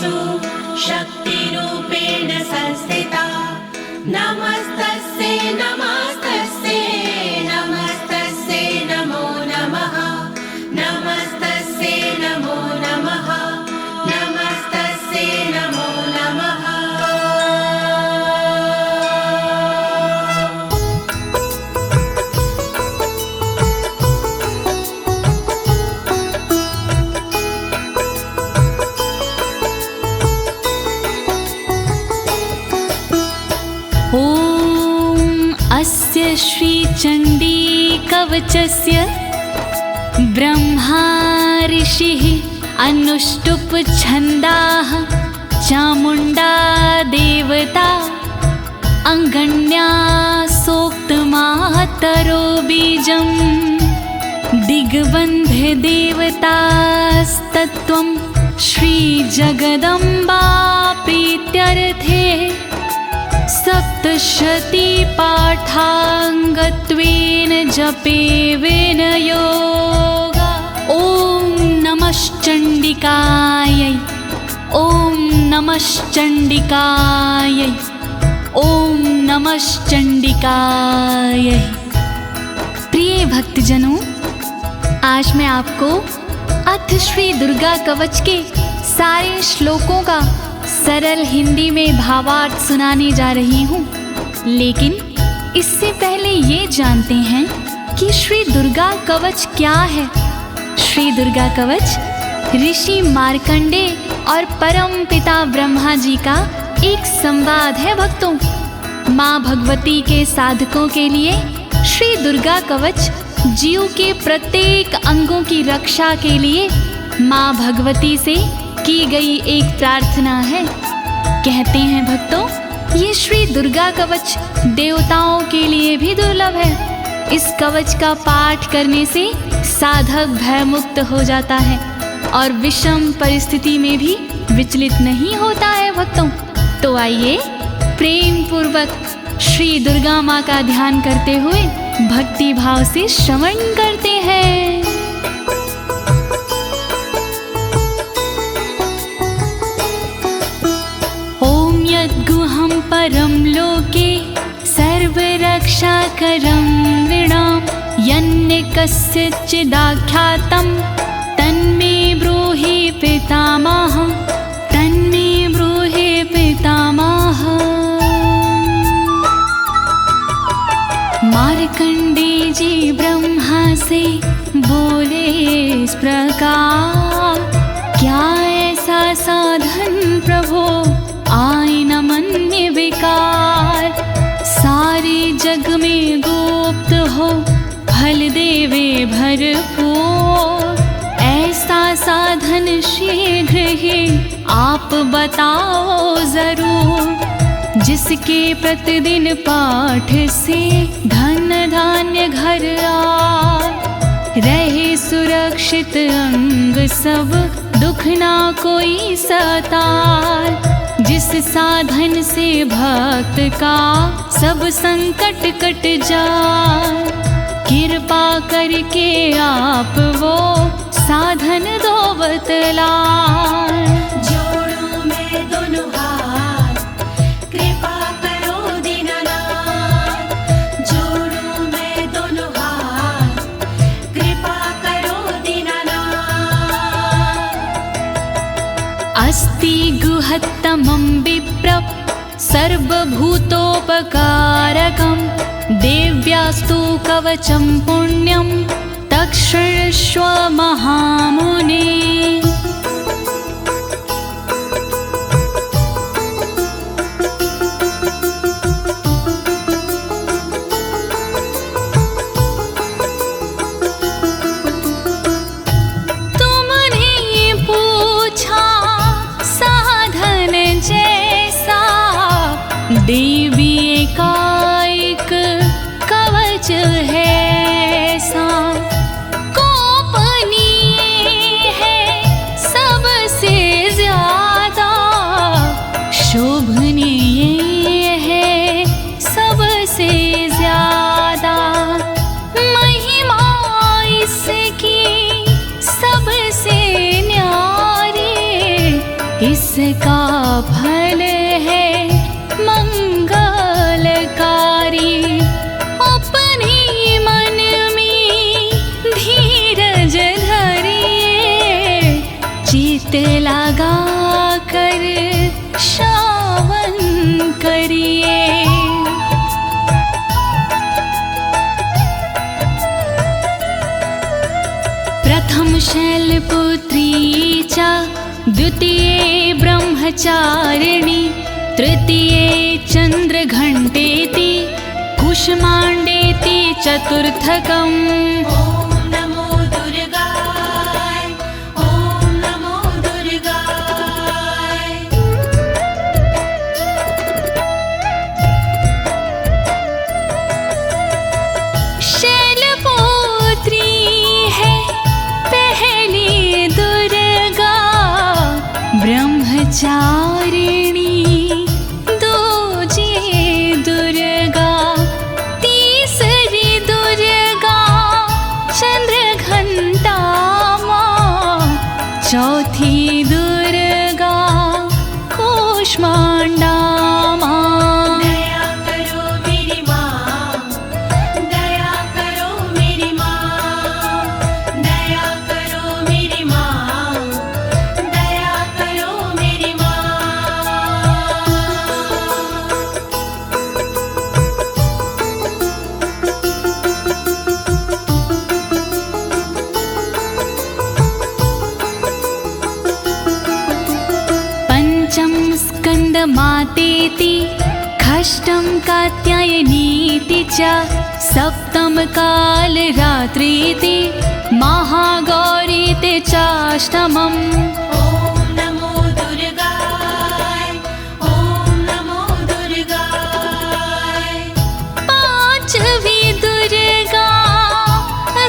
सर्वेषु शक्तिरूपेण संस्थिता। नमस्तस्यै नमस्तस्यै नमस्तस्यै नमो नमः। नमस्तस्यै नमो नमः। नमस्तस्यै नमो नमः। अस्य श्रीचण्डी कवचस्य ब्रह्मा ऋषिः अनुष्टुप् छन्दाः चामुण्डा देवता अङ्गण्या सोक्तमातरो बीजं दिग्बन्धे देवतास्तत्त्वं श्रीजगदम्बा प्रीत्यर्थे सप्तशती पाठाङ्गत्वेन जपे विनयोगा। ॐ नमश्चण्डिकायै ॐ नमश्चण्डिकायै ॐ नमश्चण्डिकायै। प्रिय भक्तजनों, आज मैं आपको अथ श्री दुर्गा कवच के सारे श्लोकों का सरल हिंदी में भावार्थ सुनाने जा रही हूँ। लेकिन इससे पहले ये जानते हैं कि श्री दुर्गा कवच क्या है। श्री दुर्गा कवच ऋषि मार्कंडे और परम पिता ब्रह्मा जी का एक संवाद है भक्तों। माँ भगवती के साधकों के लिए श्री दुर्गा कवच जीव के प्रत्येक अंगों की रक्षा के लिए माँ भगवती से की गई एक प्रार्थना है। कहते हैं भक्तों, ये श्री दुर्गा कवच देवताओं के लिए भी दुर्लभ है। इस कवच का पाठ करने से साधक भयमुक्त हो जाता है और विषम परिस्थिति में भी विचलित नहीं होता है भक्तों। तो आइए प्रेम पूर्वक श्री दुर्गा माँ का ध्यान करते हुए भक्ति भाव से श्रवण करते हैं। गुहं परं लोके सर्वरक्षाकरं नृणां यन्ने कस्यचिदाख्यातं तन्मे ब्रूहि पितामह। तन्मे ब्रूहि पितामह। मार्कंडे जी ब्रह्मा से बोले इस प्रकार, क्या ऐसा साधन प्रभो आए न मन्य विकार। सारे जग में गुप्त हो फल देवे भरपूर। ऐसा साधन शीघ्र ही आप बताओ जरूर। जिसके प्रतिदिन पाठ से धन धान्य घर आए, रहे सुरक्षित अंग सब दुख ना कोई सताए। जिस साधन से भक्त का सब संकट कट जाए, कृपा करके आप वो साधन दो बतलाए। जोड़ूं मैं दोनों हाथ, कृपा करो दीनानाथ। जोड़ूं मैं दोनों हाथ, कृपा करो दीनानाथ। अस्ति गुहत्तमं विप्र सर्वभूतोपकारकं देव्यास्तु कवचं पुण्यं तत्क्षृण्वस्व महामुने। देवी एकाएक कवच है सा, गोपनीय इसका फल है मंगलकारी। अपने मन में धीरज धरिए, चित लगा कर श्रवण करिए। प्रथम शैलपुत्री च द्वितीये ब्रह्मचारिणी, तृतीये चन्द्रघण्टेति, कुष्माण्डेति चतुर्थकम्। ॐ नमो दुर्गाय, ॐ नमो दुर्गाय। शैलपुत्री है पहली दुर्गा, ब्रह्मचारिणी दूजी दुर्गा, तीसरी दुर्गा चंद्रघंटा माँ, चौथी दुर्गा कूष्मांडा माँ। दया करो मेरी माँ, दया करो मेरी माँ, दया करो मेरी माँ, दया करो मेरी माँ। पंचम स्कंद मातेति, षष्ठम कात्यायनीति च, सप्तम काल रात्रीति, महागौरीति चाष्टमम्। ॐ नमो दुर्गाय, ॐ नमो दुर्गाय। पांचवी दुर्गा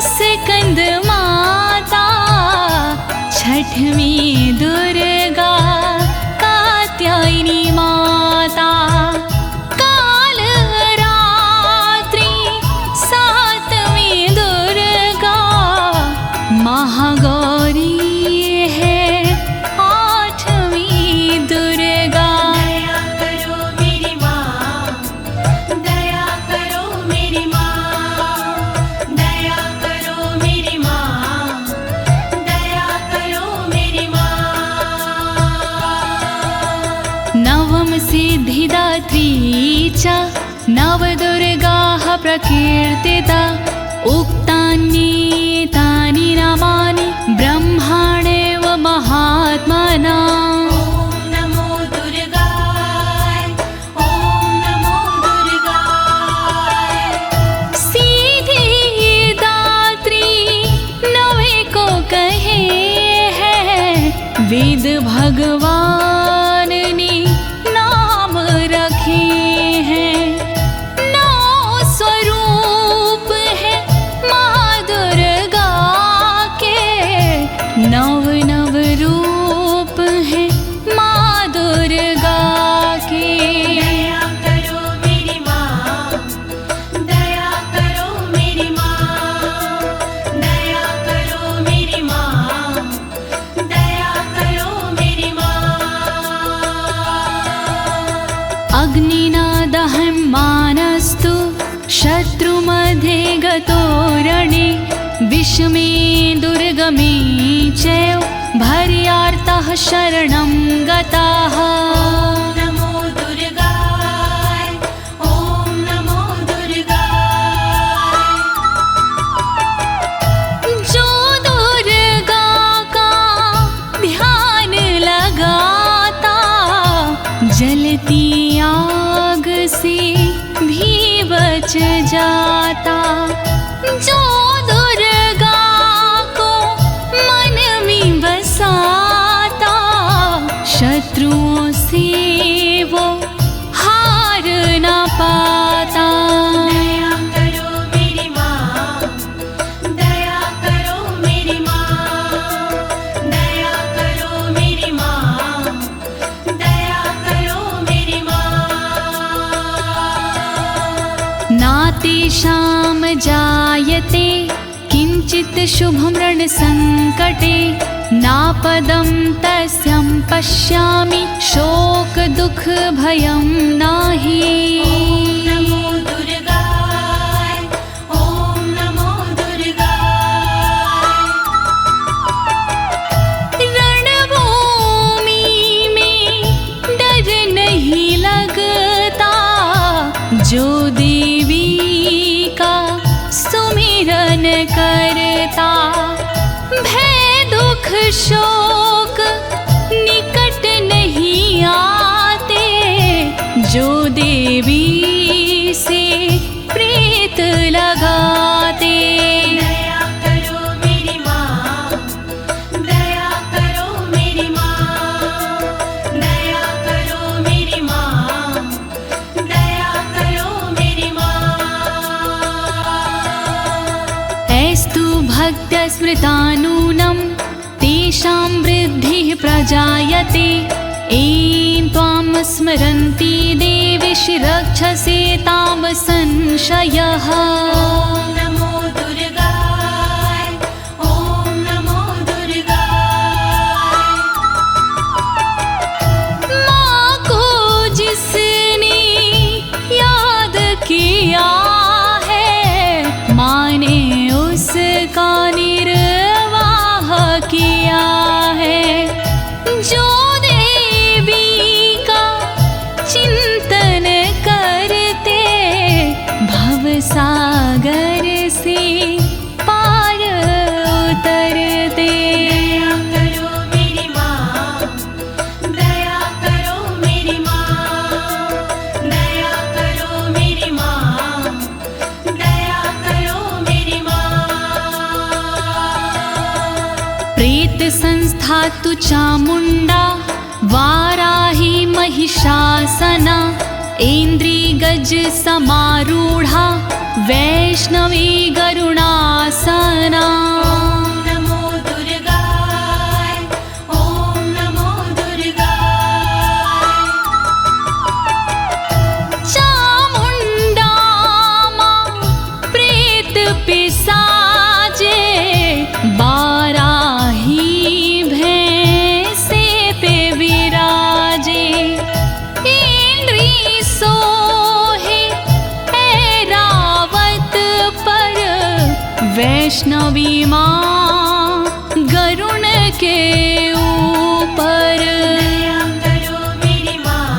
स्कंद माता, छठवीं दुर्गा कात्यायनी माता, काल रात्रि सातवीं दुर्गा महागौरी है, आठवीं दुर्गा। दया करो मेरी माँ, दया करो मेरी माँ, दया करो मेरी माँ, दया करो मेरी माँ। नवम सिद्धिदात्री च, नवदुर्गाः प्रकीर्तिता, उक्तान्येतानि नामानि ब्रह्माणेव महात्मना। ॐ नमो दुर्गाय, ॐ नमो दुर्गाय। सिद्धिदात्री नवे को कहे हैं, वेद भगवान ने नाम रखे हैं। नौ स्वरूप है माँ दुर्गा के, नव नव रूप है माँ दुर्गा के। दया करो मेरी माँ, दया करो मेरी माँ, दया करो मेरी माँ, दया करो मेरी माँ। अग्निना दह्यमानस्तु शत्रुमध्ये गतो रणे, विषमे दुर्गमे चैव भर्यार्तः शरणं गताः। ॐ नमो दुर्गाय, ॐ नमो दुर्गाय। जो दुर्गा का ध्यान लगाता, जलती आग से भी बच जाता। जो दुर्गा को मन में बसाता, शत्रुओं से वो हार न पाता। दया करो मेरी माँ, दया करो मेरी माँ, दया करो मेरी माँ, दया करो मेरी माँ। नातेषां जायते किञ्चित् शुभं रणसङ्कटे, नापदं तस्यं पश्यामि शोक दुख भयं नाही। नमो दुर्गाय, ओम नमो दुर्गाय। रणभूमि में डर नहीं लगता, जो देवी का सुमिरन करता। भय दुख शोक निकट नहीं आते, जो देवी से प्रीत लगाते। दया करो मेरी माँ, दया करो मेरी माँ, दया करो मेरी माँ, दया करो मेरी माँ। ऐस्तु भक्तस्मृतानूनं तेषां वृद्धिः प्रजायते। ऐं त्वां स्मरन्ति देवीशि रक्षसे तां संशयः। ओम नमो दुर्गाय, ओम नमो दुर्गाय। माँ को जिसने याद किया है, माँ ने उसका निर्वाह किया है। जो देवी का चिंतन करते, भवसागर से पार उतरते। दया करो मेरी माँ, दया करो मेरी माँ, दया करो मेरी माँ, दया करो मेरी माँ। प्रेत संस्था तु चामुंडा, वाराही महिषासना। ऐन्द्री गज समारूढ़ा, वैष्णवी गरुणासना। ओम नमो दुर्गाय, ओम नमो दुर्गाय। चामुंडा माँ प्रेत पिसाजे, बाराही भैंसे पे विराजे। इंद्री सोहे ऐरावत पर, वैष्णवी माँ गरुण के ऊपर। दया करो मेरी माँ,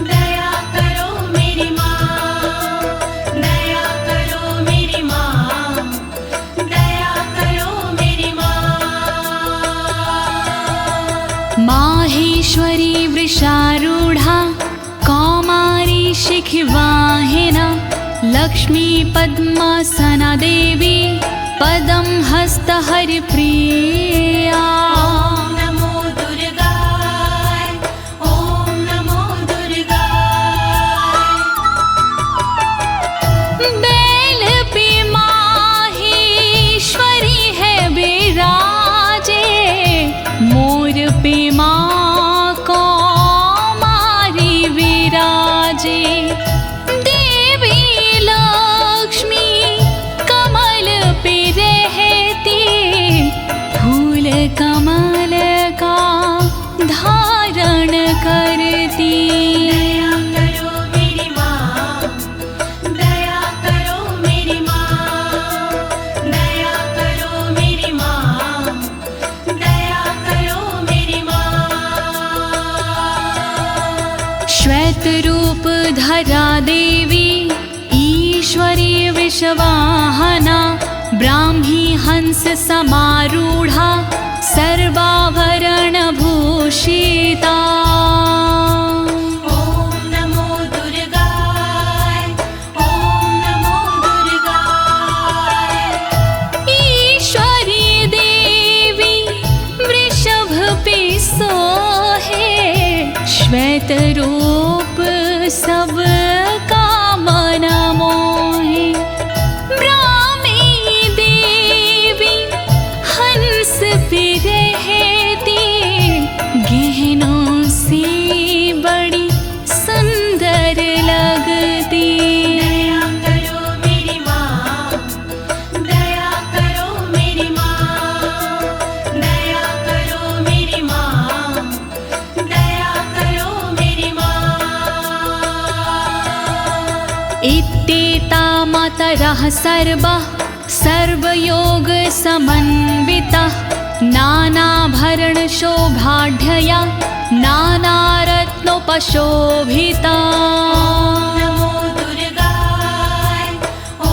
दया करो मेरी माँ, दया करो मेरी माँ, दया करो मेरी माँ। माहेश्वरी वृषारूढ़ा, कौमारी शिखिवाहिना। लक्ष्मी पद्मासना देवी, पदं हस्त हरिप्रिया। ओम नमो दुर्गाय, ओम नमो दुर्गाय। बैल पे माहेश्वरी है विराजे, मोर पे माँ कौमारी विराजे। देवी लक्ष्मी कमल पे रहती, फूल कमल का धारण करती। दया करो मेरी माँ, दया करो मेरी माँ, दया करो मेरी माँ, दया करो मेरी माँ। श्वेत रूप धरा देवी, ईश्वरी विश्ववाहना। ब्राह्मी हंस समारूढ़ा, सर्वाभरण भूषिता। ओम नमो दुर्गाय, ओम नमो दुर्गाय। ईश्वरी देवी वृषभ पे सोहे, श्वेत रूप सब का मन मोहे। ब्राह्मी देवी हंस पे रहती, गहनों से बड़ी सुंदर लगती। दया करो मेरी माँ, दया करो मेरी माँ, दया मातरः सर्वः सर्वयोग समन्वितः नानाभरणशोभाढ्यया नानारत्नोपशोभिता। नमो दुर्गाय ॐ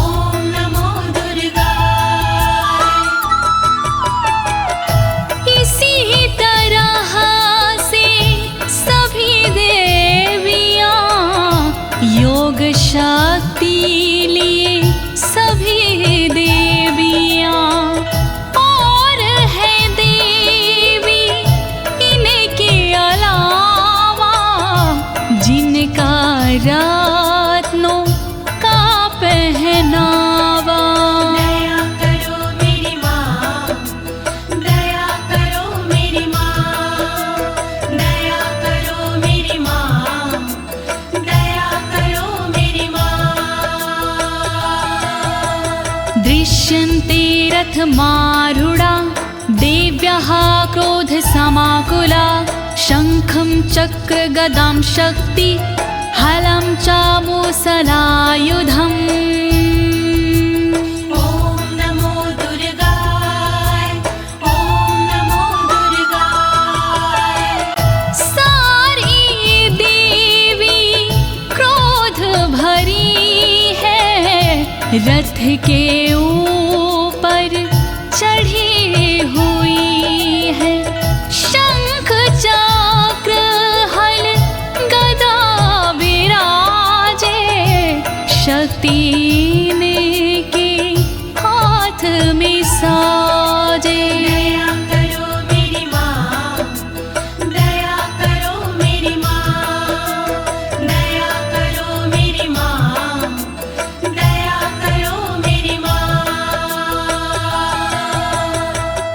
नमो दुर्गाय। इसी तरह से सभी देवियां योग शक्ति लिए सभी देवियां और है देवी इनके अलावा जिनका रत्नों का पहनावा। दया करो मेरी माँ, दया करो मेरी माँ, दया करो मेरी माँ, दया करो मेरी माँ। दृश्यन्ते रथमारूढा देव्यः क्रोधसमाकुला शङ्खं चक्रगदां शक्ति हलं च मुसलायुधम्। ॐ नमो दुर्गाय ॐ नमो दुर्गाय। सारी देवी क्रोध भरी है रथ के ऊपर चढ़ी हुई है। शंख चक्र हल गदा विराजे शक्ति इनके हाथ में साजे। दया करो मेरी माँ, दया करो मेरी माँ, दया करो मेरी माँ, दया करो मेरी माँ।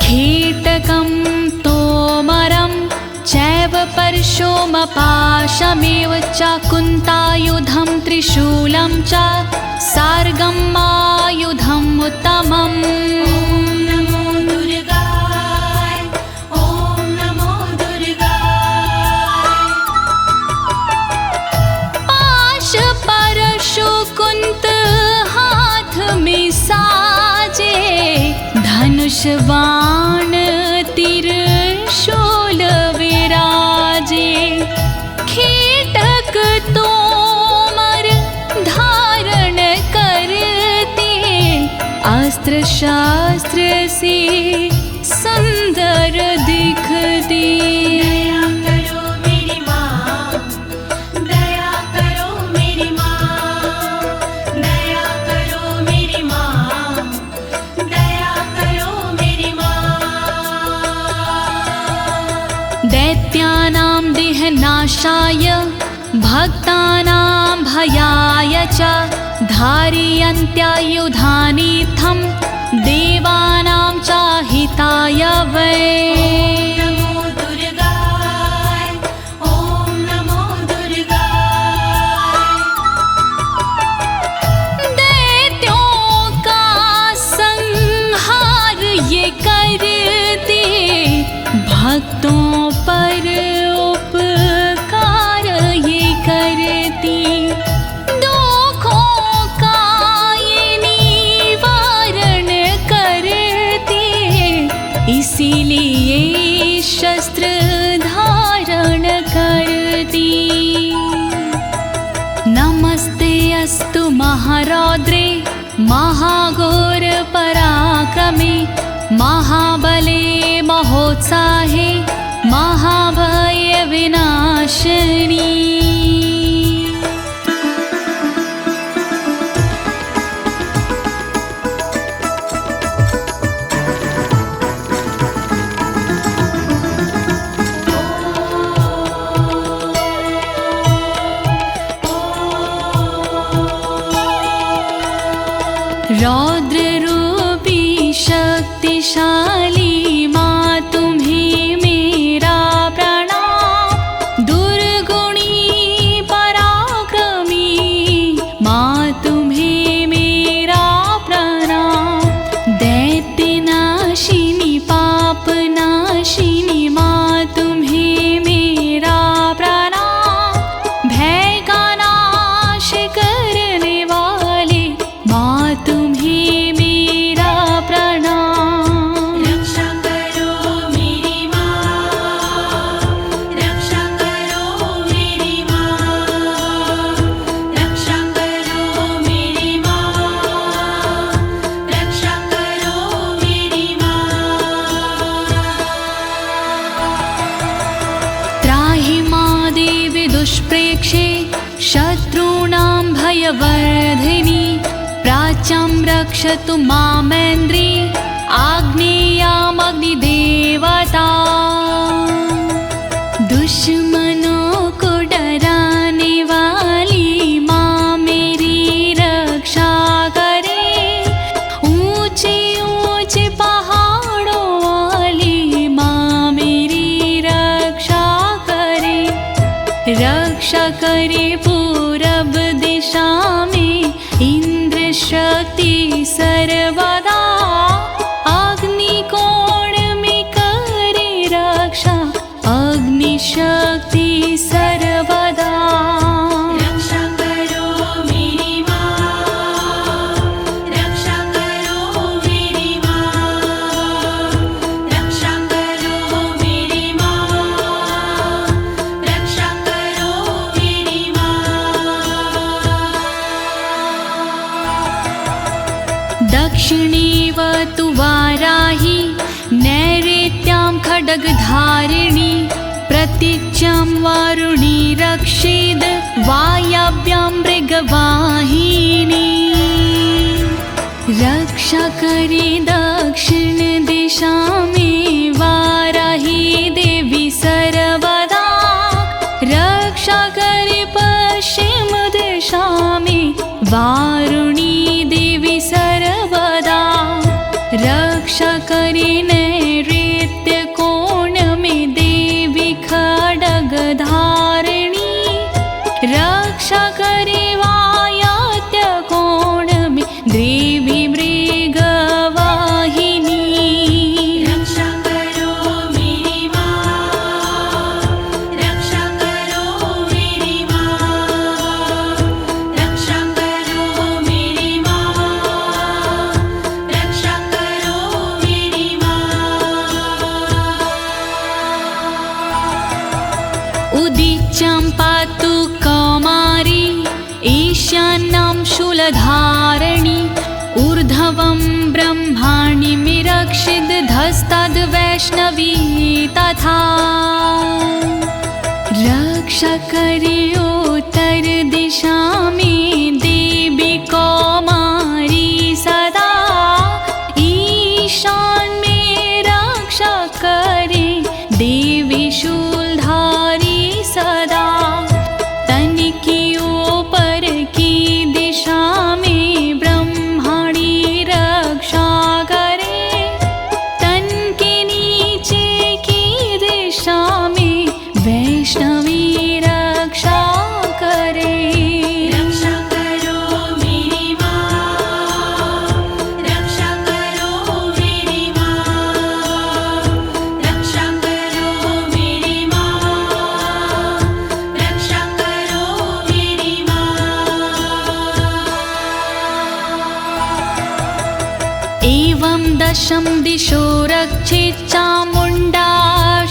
कीटकं तोमरं चैव परशुमपाशमेव च कुन्तायुधं त्रिशूलं च सार्गमायुधम् उत्तमम्। नमो दुर्गाय ॐ नमो दुर्गाय। पाश परशु कुंत हाथ में साजे धनुष बाण त्रिशूल विराजे। कीटक तोमर धारण करते अस्त्र शास्त्र से सुंदर दिखते। दया करो मेरी माँ, दया करो मेरी माँ, दया करो मेरी माँ, दया करो मेरी माँ। दैत्यानां देहनाशाय भक्तानां भयाय च धारयन्त्यायुधानीथं देवानां च हिताय वै। नमो दुर्गाय ॐ नमो दुर्गाय। दैत्यों का संहार ये करते भक्तों पर उपकार ये करती। दुखों का ये निवारण करती इसीलिए शस्त्र धारण करती। नमस्ते अस्तु महारौद्रे महाघोर पराक्रमे महाबले महोत्साहे महाभय विनाशिनी। रौद्र रूपी शक्तिशाली माँ तुम्हें मेरा प्रणाम। दुर्गुणी पराक्रमी माँ तुम्हें मेरा प्रणाम। दैत्यनाशिनी पापनाशिनी माँ तुम्हें मेरा प्रणाम। भय का नाश करने वाले माँ रक्षे शत्रूणां भयवर्धिनी प्राच्यां रक्षतु मामेन्द्री आग्नेयामग्निदेवता दुश्मनों को डराने वाली माँ मेरी रक्षा करे ऊंचे ऊंचे पहाड़ों वाली माँ मेरी रक्षा करे पूरब दिशा में इंद्र शक्ति सर्वदा अग्निकोण में करे रक्षा अग्नि शक्ति सर्वदा रक्षा करो मेरी माँ, रक्षा करो मेरी माँ, रक्षा करो मेरी माँ, रक्षा करो मेरी माँ। दक्षिणेवतु वाराही नैऋत्यां खड्गधारिणी प्रतीच्यां वारुणी रक्षेद् वायव्यां मृगवाहिनी रक्षा करे दक्षिण दिशा में वाराही देवी सर्वदा रक्षा करे पश्चिम दिशा में वारुणी देवी सर्वदा रक्षा करे नैऋत्य कोण में देवी खड्गधारिणी रक्षा करे वायव्य कोण में देवी मृगवाहिनी रक्षा करो मेरी माँ, रक्षा करो मेरी माँ, रक्षा करो मेरी माँ, रक्षा करो मेरी माँ। उदीच्यां पातु कौमारी ईशान्यां शूलधारिणी ऊर्ध्वं ब्रह्माणि रक्षिद् धस्ताद् वैष्णवी तथा रक्षा करे उत्तर दिशा में देवी कौमारी सदा ईशान में रक्षा करे देवी शूलधारी सदा तन की ऊपर की दिशा में ब्रह्माणी रक्षा करे तन के नीचे की दिशा में वैष्णवी रक्षा करे रक्षा करो मेरी माँ, रक्षा करो मेरी माँ, रक्षा करो मेरी माँ, रक्षा करो मेरी माँ। एवं दशम दिशो रक्षेत् चामुण्डा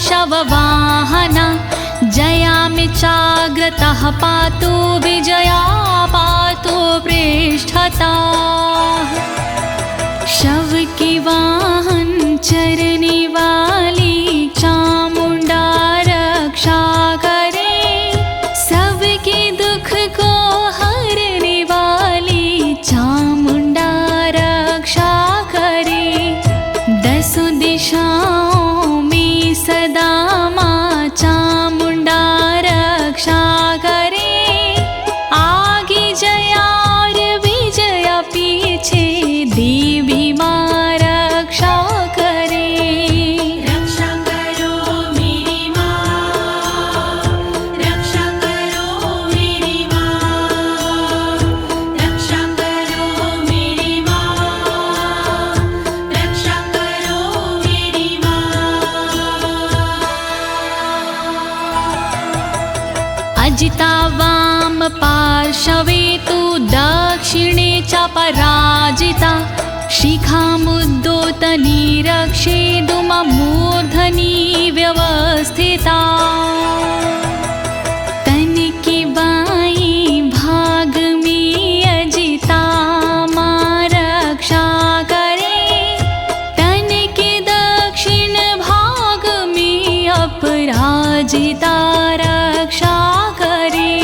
शववाहना जयामि चाग्रतः पातु विजया पातु पृष्ठता शव के वाहन चरने वाली चामुण्डा रक्षा करे सबके दुख को हरने वाली चामुण्डा रक्षा करे दसों दिशाओं में सदा माँ चामुण्डा रक्षा करे आगे जया और विजया पीछे देवी माँ रक्षा करे रक्षा करो मेरी माँ, रक्षा करो मेरी माँ, रक्षा करो मेरी माँ, रक्षा करो मेरी माँ। अजिता वाम पार्श्वे तु दक्षिणे च पराजिता शिखामुद्दोतनी रक्षेदुममूर्धनि व्यवस्थिता तन के बाईं भाग में अजिता माँ रक्षा करे तन के दक्षिण भाग में अपराजिता रक्षा करे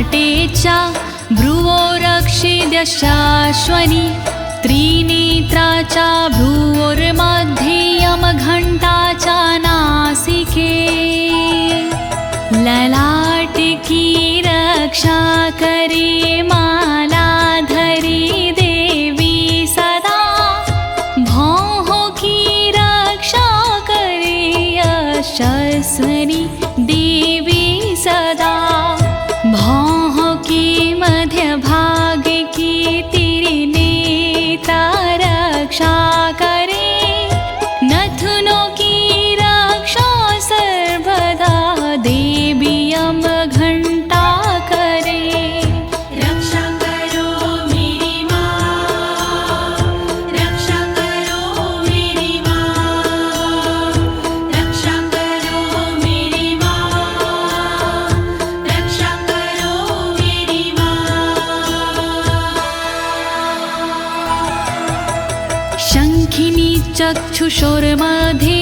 ललाटे च भ्रुवो रक्षिद्यशाश्वनी त्रिनेत्रा च भ्रुवोर्मध्ये यमघण्टा च नासिके ललाट की रक्षा करे मालाधरी देवी सदा भौह की रक्षा करे यशस्विनी देवी सदा भौह की मध्य भाग की त्रिनेत्रा रक्षा करे नथुनों की रक्षा सर्वदा देवी यमघण्टा करे रक्षा करो मेरी माँ रक्षा करो मेरी माँ रक्षा करो मेरी माँ रक्षा करो मेरी माँ शङ्खिनी चक्षुषोर्मध्ये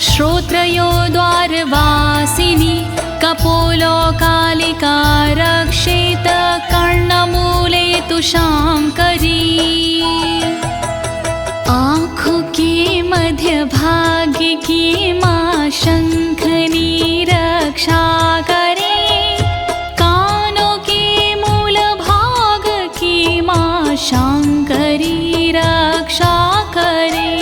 श्रोत्रयो द्वारवासिनी कपोलो कालिका रक्षेत कर्णमूले तु शाङ्करी आँखों के मध्य भाग की माँ शंखनी रक्षा करे कानों के मूल भाग की माँ शंकरी रक्षा करे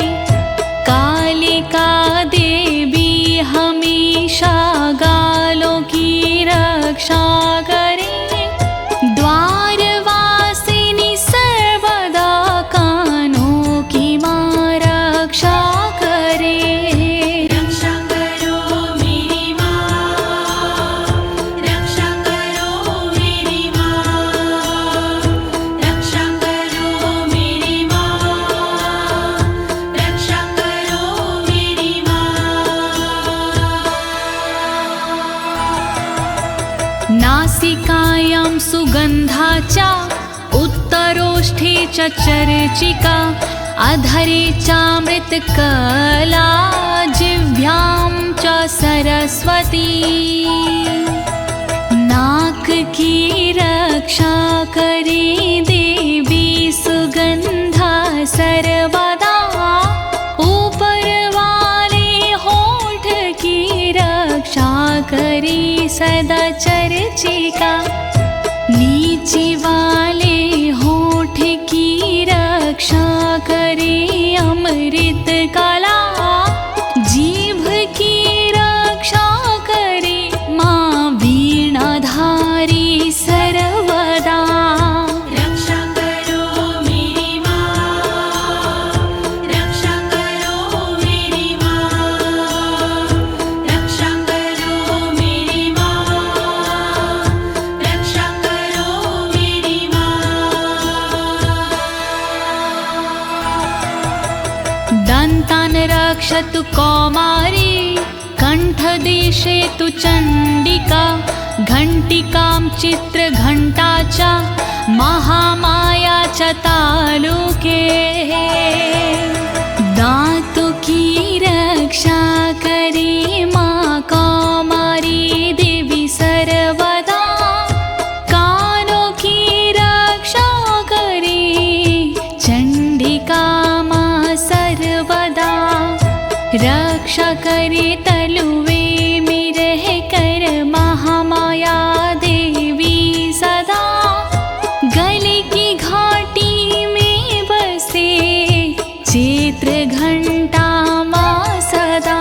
कालिका देवी हमेशा गालों की रक्षा करे द्वारवासिनी सर्वदा कानों की माँ रक्षा करे रक्षा करो मेरी माँ रक्षा करो मेरी माँ रक्षा करो मेरी माँ रक्षा करो मेरी माँ नासिकायां सुगन्धा च उत्तरोष्ठे च चर्चिका अधरे चामृतकला जिह्वां च सरस्वती नाक की रक्षा करे देवी सुगंधा सर्वदा ऊपर वाले होठ की रक्षा करे सदा चर्चिका नीचे वाले होठ की रक्षा करे अमृत कला जीभ की रक्षा करे माँ वीणाधारी सर्वदा रक्षा करो मेरी माँ रक्षा करो मेरी माँ रक्षा करो मेरी माँ रक्षा करो मेरी माँ दन्तान् रक्षतु कौमारी कण्ठदेशे तु चण्डिका घण्टिकां चित्रघण्टा च महामाया च तालुके दातु की रक्षा करे माँ कौमारी देवी सर्वदा कानों की रक्षा करे चण्डिका माँ सर्वदा रक्षा करे तलुवे में रह कर महामाया देवी सदा गले की घाटी में बसे चित्र घंटा माँ सदा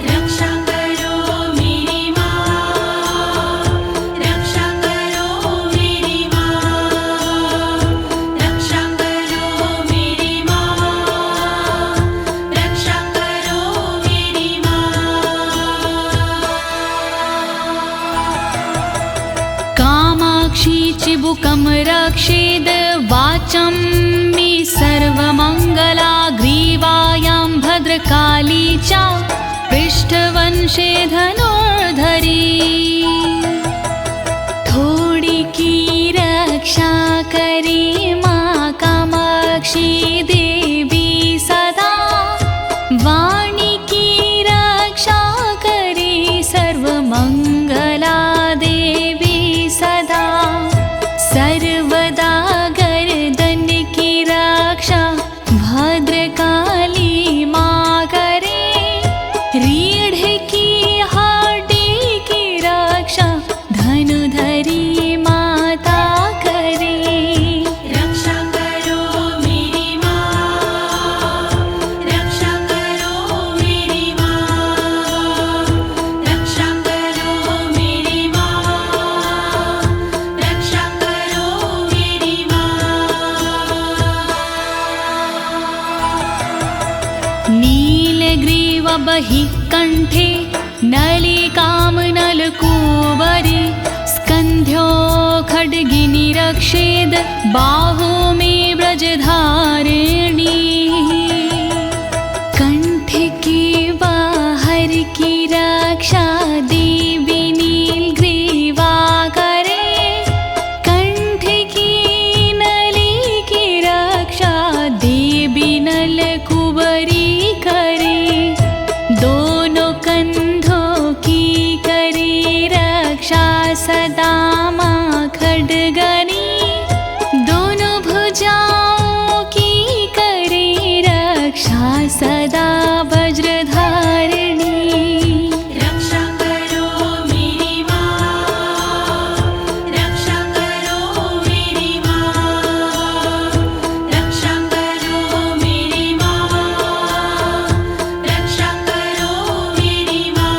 रक्षा करो मेरी माँ रक्षा करो मेरी माँ रक्षा करो मेरी माँ रक्षा करो मेरी माँ कामाक्षी चिबुकं रक्षेद वाचं मे सर्वमङ्गला ग्रीवायां भद्रकाली च पृष्ठवंशे धनुर्धरी थोड़ी की रक्षा करे माँ कामाक्षी देवी सदा वाणी की रक्षा करे सर्वमंगला देवी सदा बहि कंठे नलिकां नलकूबरी स्कन्ध्यो खड्गिनी रक्षेद बाहु मे ब्रजधारिणी कंठ के बाहर की रक्षा देवी नीलग्रीवा करे कंठ की नली की रक्षा देवी नलकूबरी करे दोनों कंधों की करे रक्षा सदा माँ खड्गनी दोनों भुजाओं की करे रक्षा सदा वज्रधारिणी रक्षा करो मेरी माँ, रक्षा करो मेरी माँ, रक्षा करो मेरी माँ, रक्षा करो मेरी माँ।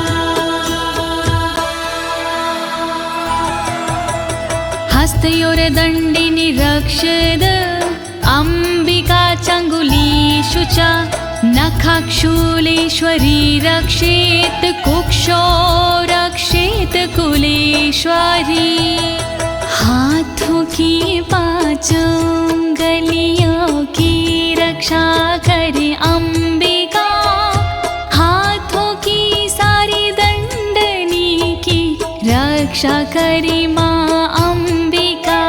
हस्तयोर्दण्डिनी रक्षद अम्बिका चङ्गुलीषु च नखाक्षूलेश्वरी रक्षेत कुक्षो रक्षेत कुलेश्वरी हाथों की पांचों उंगलियों की रक्षा करे अम्बिका हाथों की सारी दंडनी की रक्षा करे माँ अम्बिका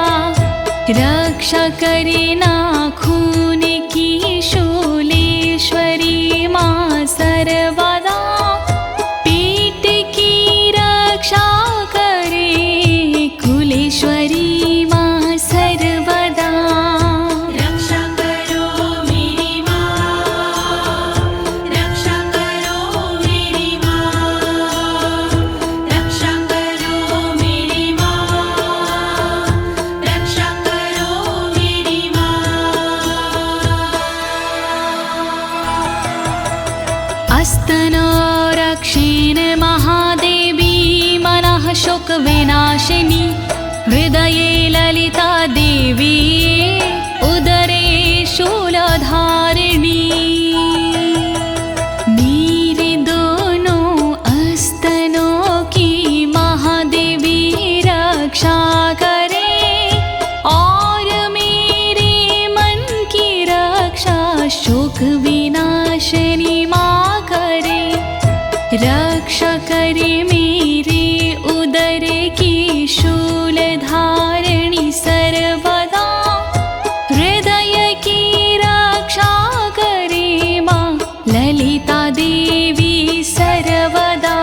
रक्षा करे नाखून की शूलेश्वरी माँ सर्वदा पेट की रक्षा करे कुलेश्वरी माँ सर्वदा रक्षा करो मेरी माँ, रक्षा करो मेरी माँ, रक्षा करो मेरी माँ, रक्षा करो मेरी माँ। अस्तनो रक्षेण महादेवी मनः शोकविनाशिनी हृदये ललिता देवी उदरे शूलधारिणी मेरे दोनों अस्तनों की महादेवी रक्षा करे और मेरे मन की रक्षा शोक विनाशिनी माँ करे रक्षा करे मेरे उदर की शूलधारिणी सर्वदा हृदय की रक्षा करे माँ ललिता देवी सर्वदा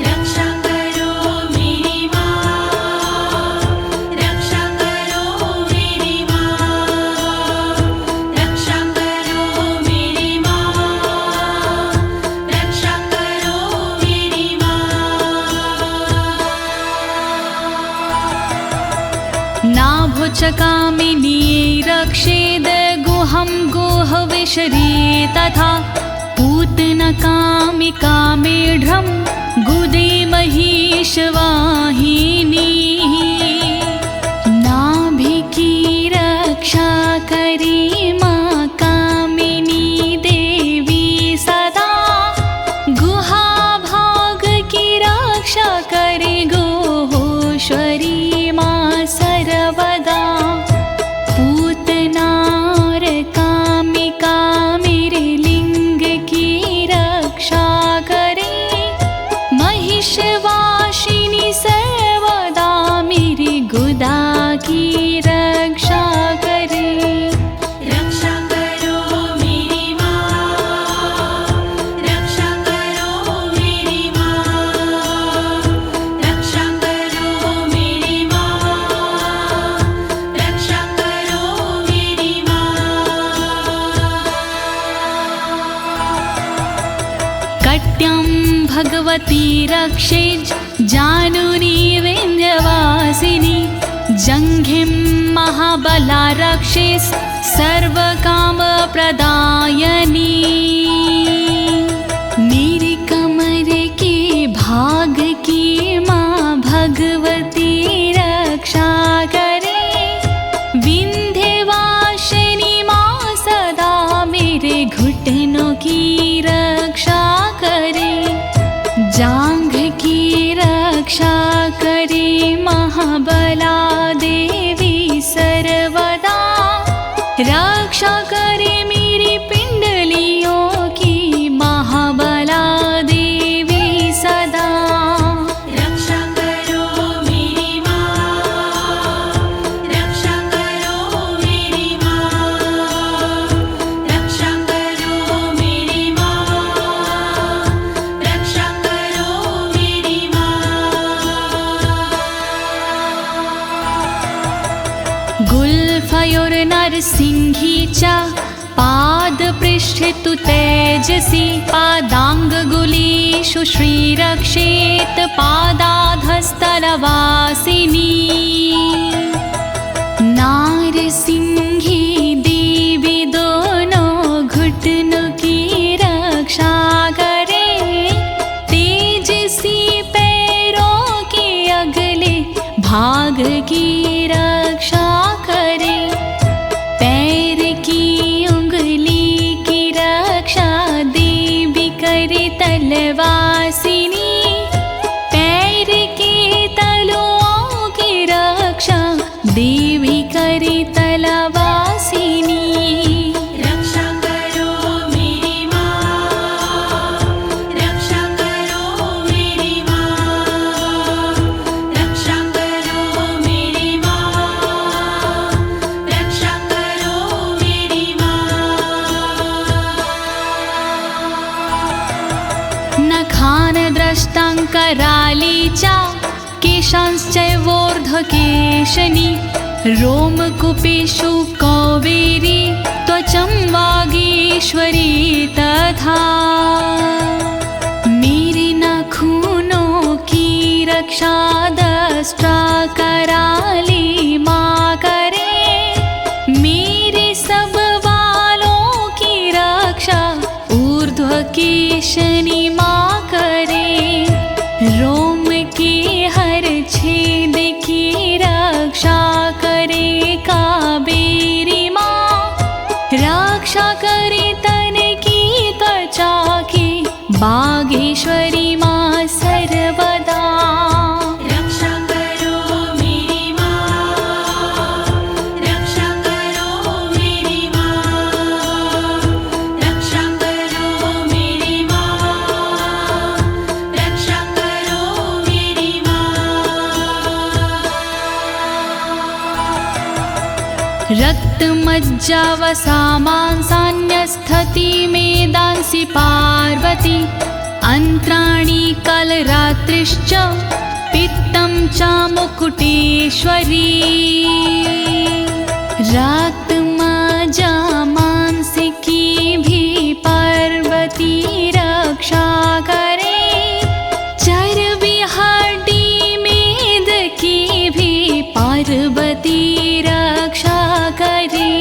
रक्षा करो मेरी माँ, रक्षा करो मेरी माँ, रक्षा करो मेरी माँ, रक्षा करो मेरी माँ। नाभुचकामिनी रक्षेद गुहं गुहविशरी तथा पूतनकामिका मेढ्रं गुदे महिषवाहिनी नाभि की रक्षा करे माँ कामिनी देवी सदा गुहा भाग की रक्षा करे गोहोश्वरी माँ सर्वदा पूतनार कामिका मेरे लिंग की रक्षा करे महिषवासिनी सर्वदा मेरी गुदा की रक्षा करे रक्षा करो मेरी माँ, रक्षा करो मेरी माँ, रक्षा करो मेरी माँ, रक्षा करो मेरी माँ। कट्यं भगवती रक्षेज जानुनी विन्ध्यवासिनी जङ्घिं महाबला रक्षेस् सर्वकामप्रदायिनी मेरे कमर के भाग की माँ भगवती रक्षा करे विन्ध्यवासिनी माँ सदा मेरे घुटनों की रक्षा महाबला देवी सर्वदा, रक्षा करे मेरी पिंडलियों की महाबला देवी सदा। रक्षा करो मेरी माँ, रक्षा करो मेरी माँ, रक्षा करो मेरी माँ, रक्षा करो मेरी माँ। गुल्फयोर्नरसिंहीचा पादपृष्ठे तु तेजसि, पादाङ्गुलीषु श्रीरक्षेत् पादाधस्तलवासिनी। नारसिंही देवी दोनों घुटनों की रक्षा करे, तेजसी पैरों के अगले भाग की रक्षा करे। पैर की उंगली की रक्षा देवी करे तलवासिनी, पैर के तलुओं की रक्षा देवी करे तलवासिनी। रक्षा करो मेरी माँ, रक्षा करो मेरी माँ, रक्षा करो मेरी माँ, रक्षा करो मेरी माँ। नखानद्रष्टाङ्करालीचा केशांश्चैवोर्ध्वकेशनी, रोमकूपेषु कौवेरी त्वचं वागीश्वरी तथा। मेरे नाखूनों की रक्षा दष्टा कराली माँ करे, मेरे सब बालों की रक्षा ऊर्ध्वकेशनी माँ करे। रोम के हर छेद की रक्षा करे कावेरी माँ, रक्षा करे तन की त्वचा की बागेश्वरी माँ सर्वदा। रक्षा करो मेरी माँ, रक्षा करो मेरी माँ, रक्षा करो मेरी माँ, रक्षा करो मेरी माँ। रक्तमज्जावसामांसान्यस्थति मेदांसि पार्वती, अन्त्राणि कलरात्रिश्च पित्तं च मुकुटेश्वरी। रक्तमज्जामांसिकी भी पार्वती रक्षा करे, चर्बी हड्डी मेद की भी पार्वती रक्षा करे।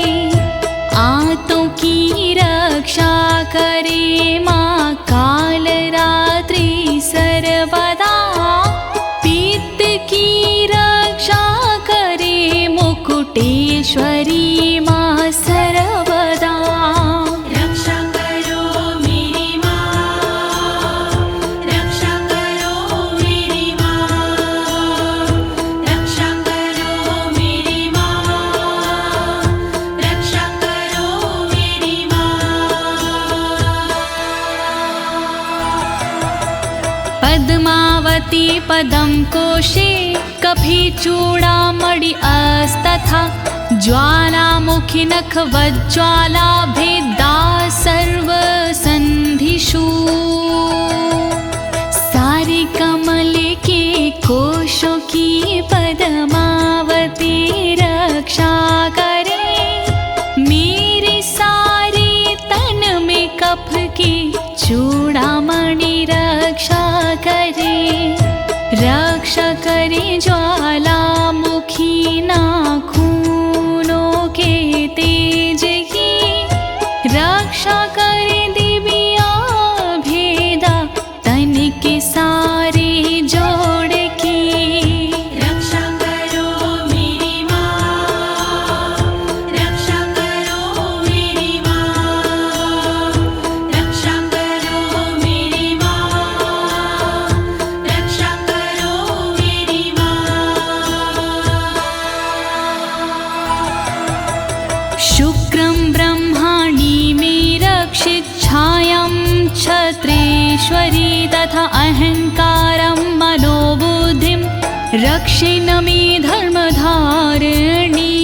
आंतों की रक्षा करे माँ कालरात्रि सर्वदा, पित्त की रक्षा करे मुकुटेश्वरी माँ सर्वदा। रक्षा करो मेरी माँ, रक्षा करो मेरी माँ, रक्षा करो मेरी माँ, रक्षा करो मेरी माँ। पद्मावती पदं कोशे कफीचूडामणि अस्तथा, ज्वालामुखी नखवज्ज्वाला भेदा सर्वसन्धिषु। सारे कमल के कोशों की पद्मावती रक्षा करे, मेरे सारे तन में कफ की चूड़ामणि रक्षा करे। रक्षा करे ज्वालामुखी नाखूनों के तेज की, रक्षा करे दिव्या भेदा तन के सारे जोड़ की। रक्षा करो मेरी माँ, रक्षा करो मेरी माँ, रक्षा करो मेरी माँ, रक्षा करो मेरी माँ। क्षत्रेश्वरी तथा अहंकारं मनोबुद्धिं रक्षिणमि धर्मधारिणी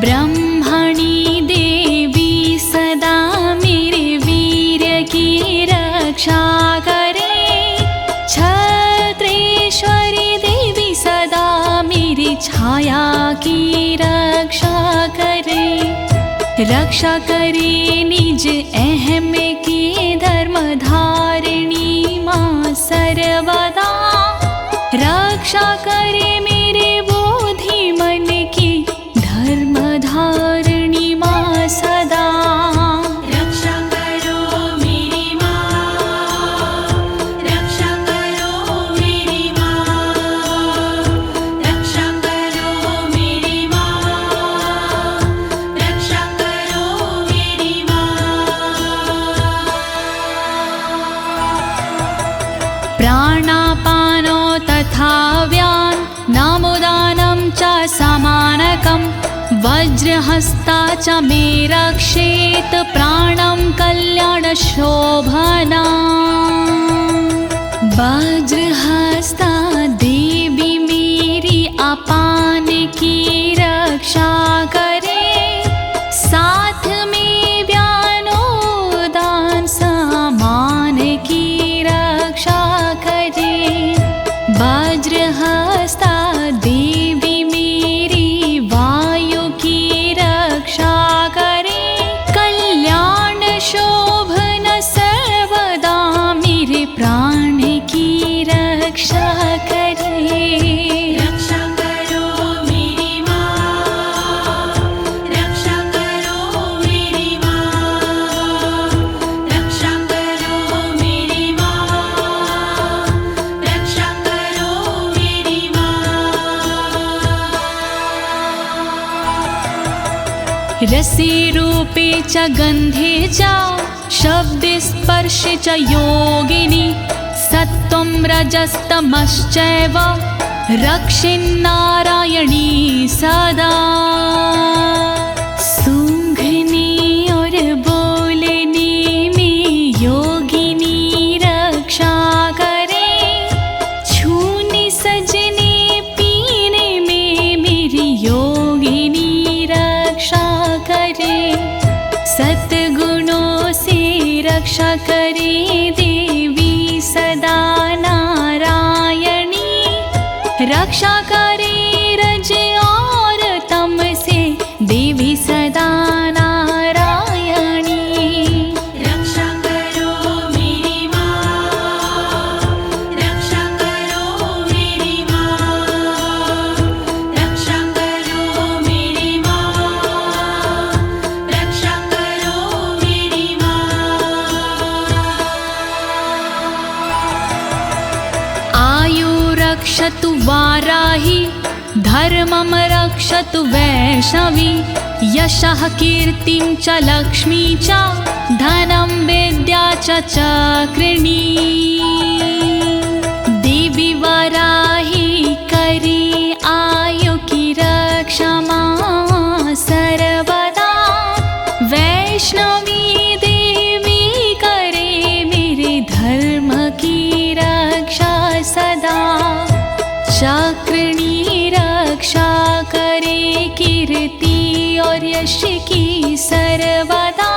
ब्रह्मणि देवी सदा मेरे वीर्य की रक्षा करे। क्षत्रेश्वरी देवी सदा मेरी छाया की रक्षा करे। रक्षा करे निज अहम की धर्मधारिणी माँ सर्वदा। रक्षा करे मेरे बोधि मन की धर्मधारिणी माँ सदा। रक्षा करो मेरी माँ, रक्षा करो मेरी माँ, रक्षा करो मेरी माँ, रक्षा करो मेरी माँ। प्राणापानो तथा व्यान नामोदानं च समानकं वज्रहस्ता च मे रक्षेत प्राणं कल्याणशोभना। वज्रहस्ता देवी मेरी अपान की रक्षा करे। साथ में व्यानोदान समान की रक्षा करे। वज्रहस्ता देवी मेरी वायु की रक्षा करे। कल्याण शोभन सर्वदा मेरे प्राण की रक्षा करे। रक्षा करो मेरी माँ, रक्षा करो मेरी माँ, रक्षा करो मेरी माँ, रक्षा करो मेरी माँ। रसे रूपे च गन्धे च शब्दे स्पर्शे च योगिनी सत्त्वं रजस्तमश्चैव रक्षिन्नारायणी सदा। सूंघने और बोलने में योगिनी रक्षा करे। छूने सजने पीने में मेरी योगिनी रक्षा करे। सद्गुणों से रक्षा करे देवी सदा नारायणी। रक्षा करे रज और तम से देवी सदा नारायणी। रक्षा करो मेरी माँ, रक्षा करो मेरी माँ, रक्षा करो मेरी माँ, रक्षा करो मेरी माँ। आयु रक्षतु वाराहि धर्मं रक्षतु वैष्णवी। यशः कीर्तिं च लक्ष्मी च धनं विद्या च चक्रिणी। देवी वाराहि करे आयु की रक्षा माँ सर्वदा। वैष्णवी देवी करे मेरे धर्म की रक्षा सदा। चक्रिणी रक्षा करे कीर्ति और यश की सर्वदा।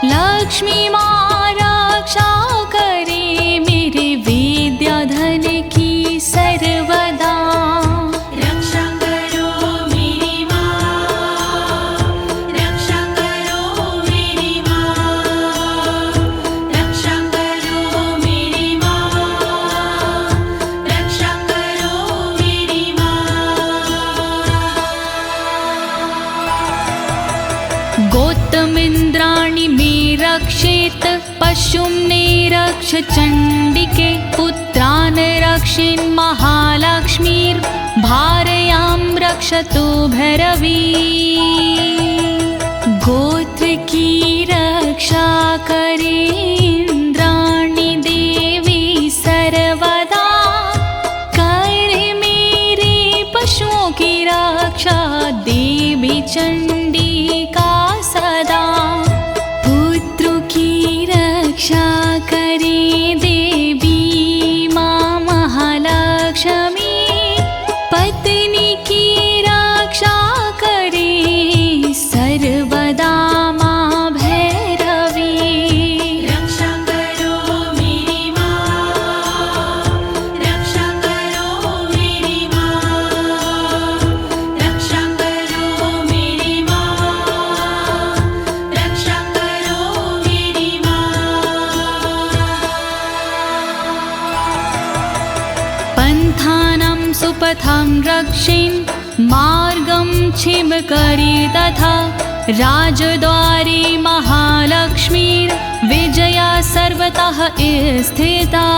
लक्ष्मी माँ रक्षा करे मेरे विद्या धन की सर्वदा। रक्षा करो मेरी माँ, रक्षा करो मेरी माँ, रक्षा करो मेरी माँ, रक्षा करो मेरी माँ। गोत्तमिन्द्राणि मे रक्षेत पशुं निरक्ष चण्डिके। पुत्रान् रक्षेन् महालक्ष्मीर्भार्यां रक्षतु भैरवी। गोत्र की रक्षा करे इंद्राणी देवी सर्वदा। करे मेरे पशुओं की रक्षा देवी चंडिका सदा। पुत्रों की सुपथं रक्षेन् मार्गं छिमकरी तथा राजद्वारे महालक्ष्मीर्विजया सर्वतः स्थिता।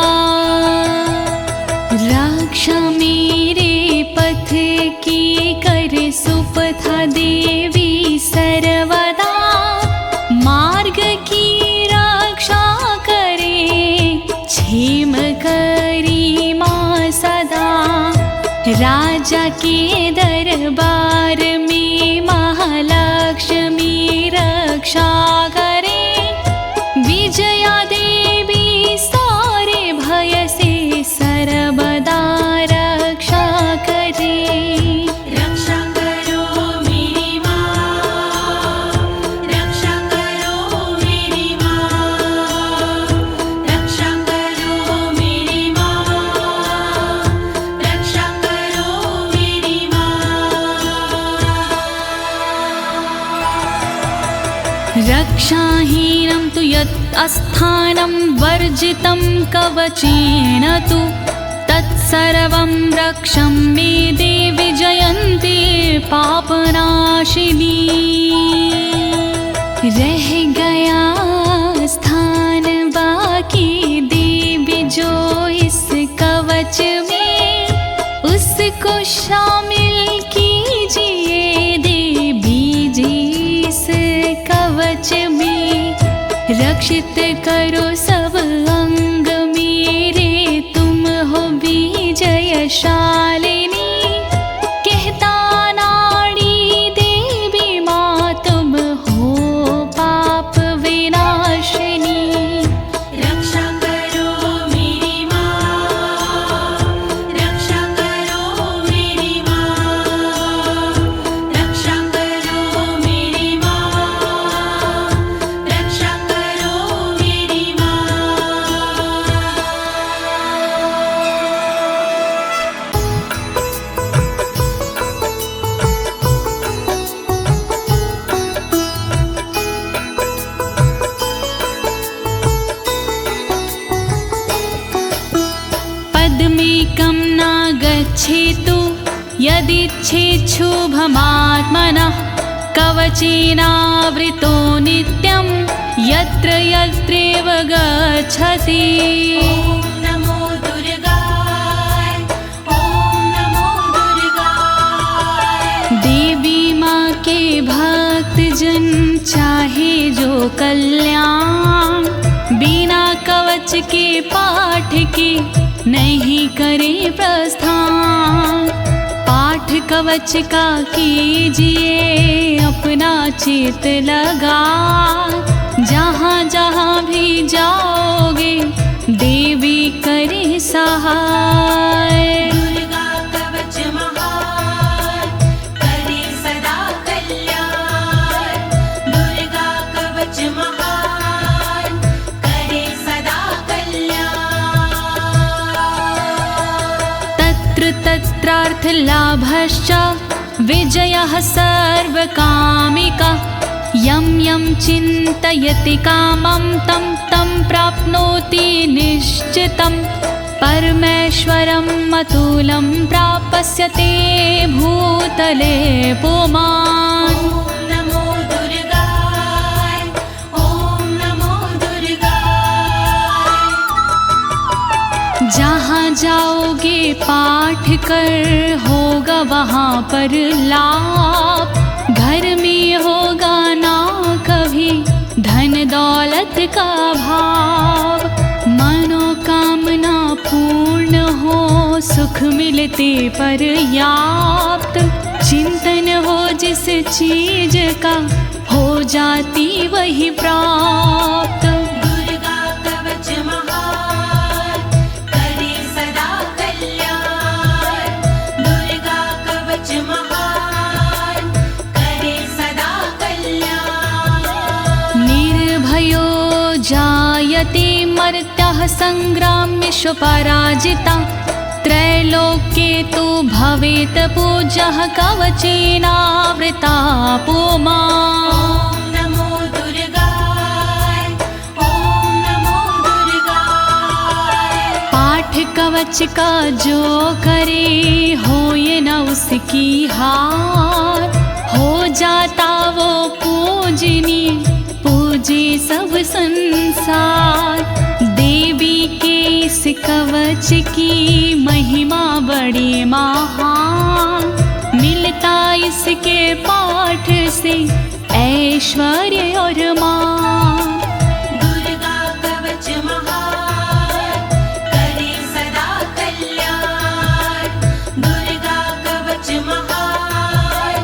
रक्षा मेरे पथ की कर सुपथा देवी सर्वदा, मार्ग की रक्षा करे क्षेम करी माँ सदा। राजा के दरबार में महालक्ष्मी रक्षा करे, विजया देवी सारे भय से सर्वदा रक्षा करे। रक्षा करो मेरी माँ, रक्षा करो मेरी माँ, रक्षा करो मेरी माँ, रक्षा करो मेरी माँ। रक्षाहीनं तु यत् अस्थानं वर्जितं कवचेन तु, तत्सर्वं रक्षं मे देवि जयन्ती पापनाशिनी। रह गया स्थान बाकी देवी जो इस कवच में, उसको शामिल कीजिए देवी जी इस कवच में। रक्षित करो सब अंग मेरे, तुम हो विजयशालिनी। कहता नाड़ी देवी माँ तुम हो पाप विनाशिनी। रक्षा करो मेरी माँ, रक्षा करो मेरी माँ, रक्षा करो मेरी माँ, रक्षा करो मेरी माँ। पद्मेकं न गच्छेतु यदिच्छेच्छुभमात्मनः, कवचेनावृतो नित्यं यत्र यत्रैव गच्छति। ॐ नमो दुर्गाय, ॐ नमो दुर्गाय। देवी माँ के भक्त जन चाहे जो कल्याण, बिना कवच के पाठ के नहीं करे प्रस्थान। पाठ कवच का कीजिए अपना चित लगा, जहाँ जहाँ भी जाओगे देवी करे सहाय। दुर्गा कवच महान, करे सदा कल्याण। दुर्गा कवच महान, करे सदा कल्याण। तत्र तत्रार्थलाभश्च विजयः सर्वकामिका। यं यं चिन्तयति कामं तं तं प्राप्नोति निश्चितं। परमेश्वरम् अतुलं प्राप्स्यते भूतले पुमान्। ॐ नमो दुर्गाय, ॐ नमो दुर्गाय। जहाँ जाओगे पाठ कर होगा वहाँ पर लाभ। घर में होगा ना कभी धन दौलत का भाव। मनोकामना पूर्ण हो सुख मिलते पर्याप्त। चिंतन हो जिस चीज का हो जाती वही प्राप्त। दुर्गा कवच महान, करे सदा कल्याण। दुर्गा कवच महान, करे सदा कल्याण। निर्भयो जायते मर्त्यः संग्राम्येषु पराजिता। त्रैलोक्ये तु भवेत् पूज्यः कवचेनावृता पुमान्। ॐ नमो दुर्गाय, ॐ नमो दुर्गाय। पाठ कवच का जो करे हो की हार, हो जाता वो पूजनी, पूजे सब संसार। देवी के इस कवच की महिमा बड़ी महान, मिलता इसके पाठ से ऐश्वर्य और मान। दुर्गा कवच महान, करे सदा कल्याण। दुर्गा कवच महान,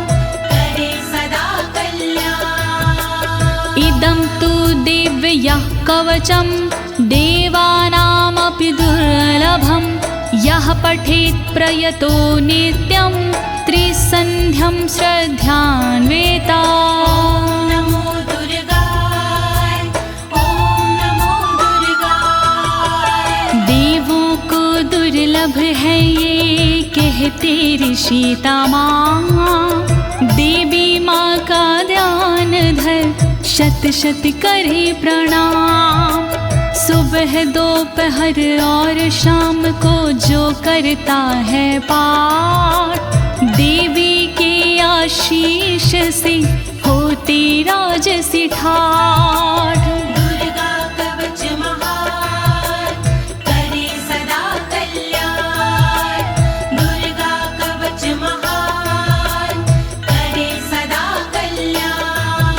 करे सदा कल्याण। इदं तु दिव्यः कवचं देवानामपि दुर्लभं, यः पठेत् प्रयतो नित्यं त्रिसन्ध्यं श्रद्धान्विता। नमो दुर्गाय, ओम नमो दुर्गाय। देवों को दुर्लभ है ये कहते ऋषि तमाम, देवी माँ का ध्यान धर शत शत करे प्रणाम। सुबह दोपहर और शाम को जो करता है पाठ, देवी के आशीष से होती राजसी ठाठ। दुर्गा कवच महान, करे सदा कल्याण। दुर्गा कवच महान, करे सदा कल्याण।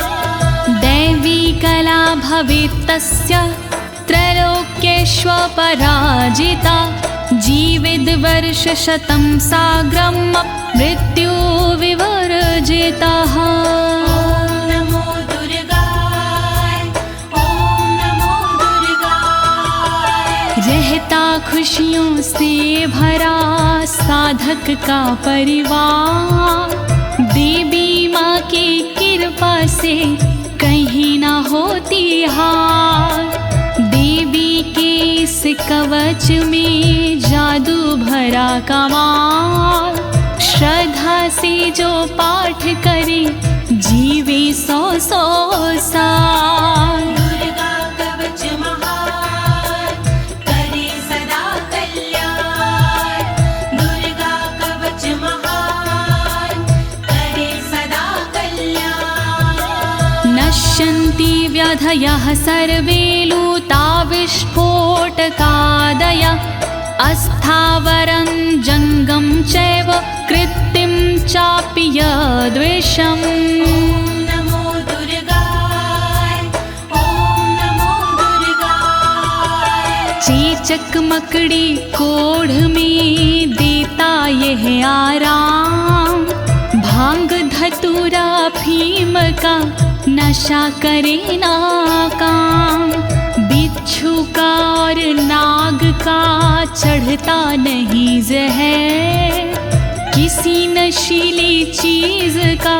दैवी कला भवेत् तस्य त्रैलोक्येष्वपराजिता, जीवेद् वर्षशतं साग्रं मृत्यु विवर्जितः। ॐ नमो दुर्गाय, ॐ नमो दुर्गाय। रहता खुशियों से भरा साधक का परिवार, देवी माँ की कृपा से कहीं ना होती हार। देवी के इस कवच में जादू भरा कमाल, श्रद्धा से जो पाठ करे जीवे 100 साल। दुर्गा कवच महान, करे सदा कल्याण। दुर्गा कवच महान, करे सदा कल्याण। नश्यन्ति व्याधयः सर्वे लूता विस्फोटकादय, अस्थावरं जङ्गं चैव कृत्तिं चापि यद्विषम्। ॐ नमो दुर्गाय, ॐ नमो दुर्गाय। चेचक मकड़ी कोढ़ में देता यह आराम, भांग धतूरा भीम का नशा करे ना काम। बिच्छू का और नाग का चढ़ता नहीं जहर, किसी नशीली चीज का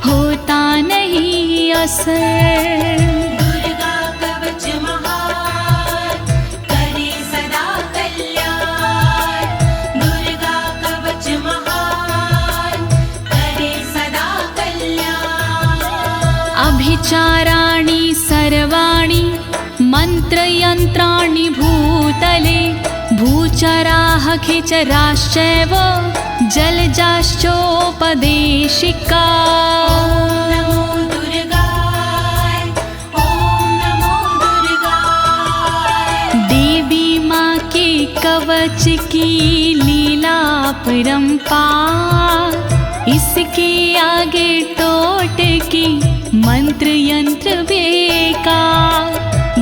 होता नहीं असर। दुर्गा कवच महान, करे सदा कल्याण। दुर्गा कवच महान, करे सदा कल्याण। अभिचाराणि सर्वाणि मंत्रयंत्राणि भूतले, भूचराः खिचराश्चैव जलजाश्चोपदेशिका। नमो दुर्गाय, ॐ नमो दुर्गाय। देवी माँ के कवच की लीला परंपार, इसके आगे टोटके मंत्र यंत्र बेकार।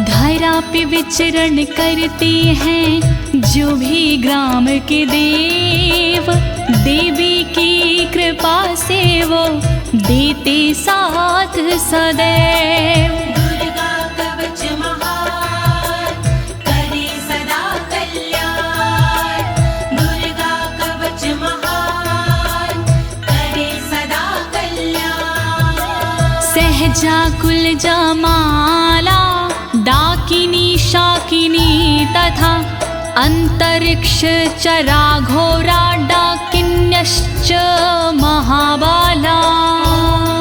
धरा पे विचरण करते हैं जो भी ग्राम के देव, देवी की कृपा से वो देते साथ सदैव। दुर्गा कवच महान, करे सदा कल्याण। दुर्गा कवच महान, करे सदा कल्याण। सहजा कुलजा माला, डाकिनी शाकिनी तथा अंतरिक्ष चरा घोरा, डाकिन्यश्च महाबाला।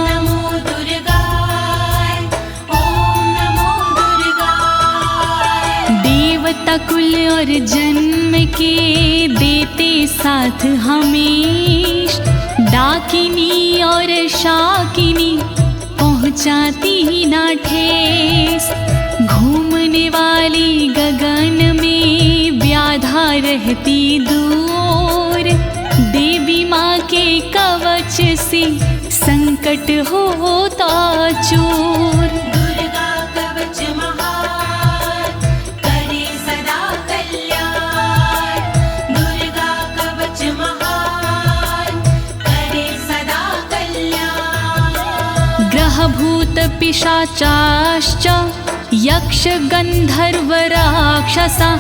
नमो दुर्गाय, ॐ नमो दुर्गाय। देवता कुल और जन्म के देते साथ हमेश, डाकिनी और शाकिनी पहुँचाती ना ठेस। घूमने वाली गगन में व्याधा रहती दूर। देवी माँ के कवच से संकट होता चूर। दुर्गा कवच महान करे सदा कल्याण। दुर्गा कवच महान करे सदा कल्याण। ग्रह भूत पिशाचाश्च यक्ष गंधर्व राक्षसा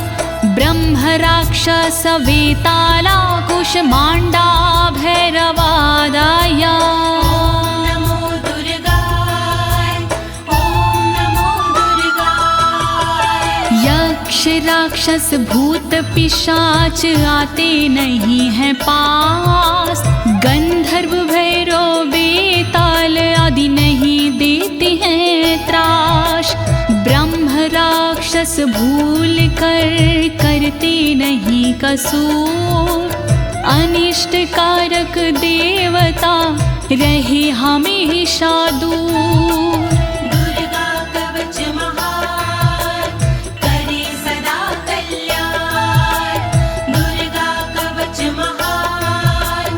ब्रह्म राक्षस वेताला कुष्मांडा भैरवादाय। ॐ नमो दुर्गाय ॐ नमो दुर्गाय। यक्ष राक्षस भूत पिशाच आते नहीं हैं पास। गंधर्व भैरव बेताल आदि नहीं देते हैं त्रास। ब्रह्म राक्षस भूल कर करते नहीं कसूर। अनिष्ट कारक देवता रहे हमेशा दूर। दुर्गा कवच महान करे सदा कल्याण। दुर्गा कवच महान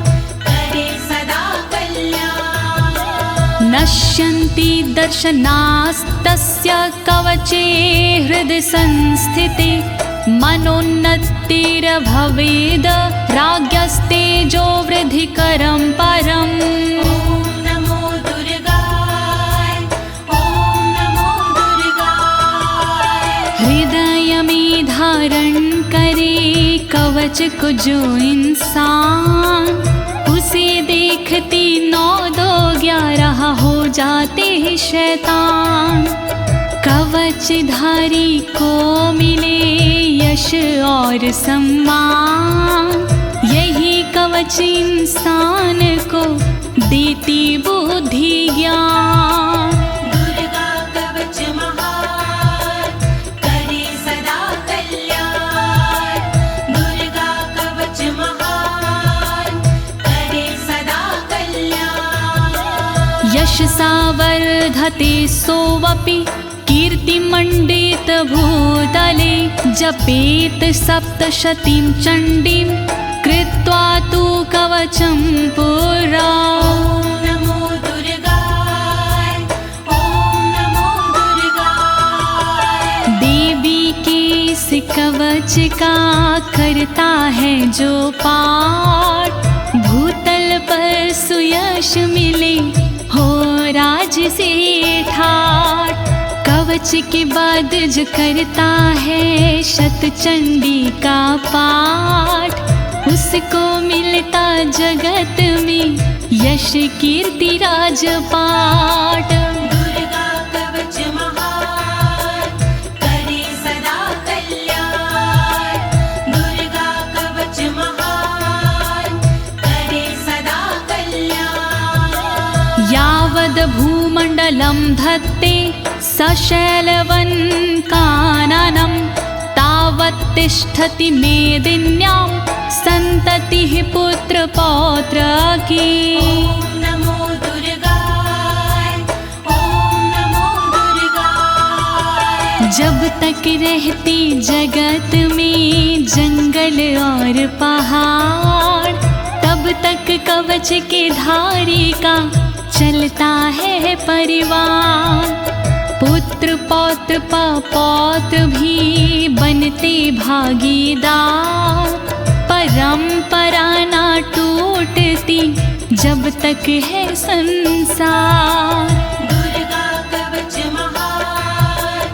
करे सदा कल्याण। नश्यन्ति दर्शनास्तस्य कवचे हृदय संस्थिते। मनोन्नतिर्भवेद राज्ञस्तेजो वृद्धिकरं परम्। ॐ नमो दुर्गाय ॐ नमो दुर्गाय। हृदय में धारण करे कवच को जो इंसान, उसे देखती 9 2 11 हो जाते हैं शैतान। कवचधारी को मिले यश और सम्मान। यही कवच इंसान को देती बुद्धि ज्ञान। दुर्गा कवच महान करे सदा कल्याण। दुर्गा कवच महान करे सदा कल्याण। यशसा वर्धते सोऽपि कीर्तिमण्डित भूतले। जपेत सप्तशतीं चण्डीं कृत्वा तु कवचं पुरा। ॐ नमो दुर्गाय ॐ नमो दुर्गाय। देवी के इस कवच का करता है जो पाठ, भूतल पर सुयश मिले हो राज से ठाठ। कवच के बाद जो करता है शतचंडी का पाठ, उसको मिलता जगत में यश कीर्ति राजपाट। दुर्गा कवच महान करे सदा कल्याण। दुर्गा कवच महान करे सदा कल्याण। यावद् भूमण्डलं धत्ते सशैलवन्काननं, तावत् तिष्ठति मेदिन्यां सन्ततिः पुत्रपौत्रकी। ॐ नमो दुर्गाय ॐ नमो दुर्गाय। जब तक रहती जगत में जंगल और पहाड़, तब तक कवच के धारी का चलता है परिवार। पुत्र पौत्र पौत्र भी बनते भागीदार। परंपरा ना टूटती जब तक है संसार। दुर्गा कवच महान